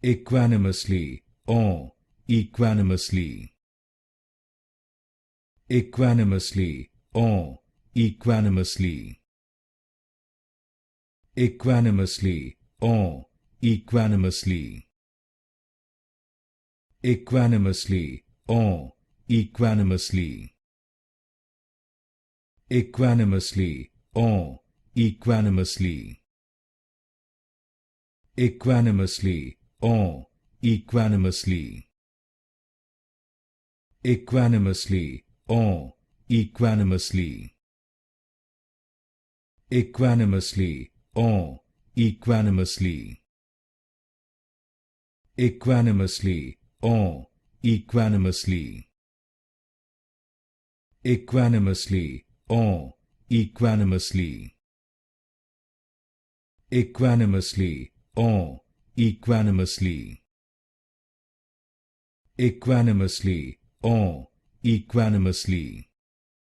Equanimously, or equanimously. Equanimously, or equanimously. Equanimously, or equanimously. Equanimously, or equanimously. Equanimously, or equanimously. Equanimously, or equanimously. Equanimously, or equanimously. Equanimously, or equanimously. Equanimously, or equanimously. Equanimously, or equanimously. Equanimously, or equanimously. Equanimously, or equanimously.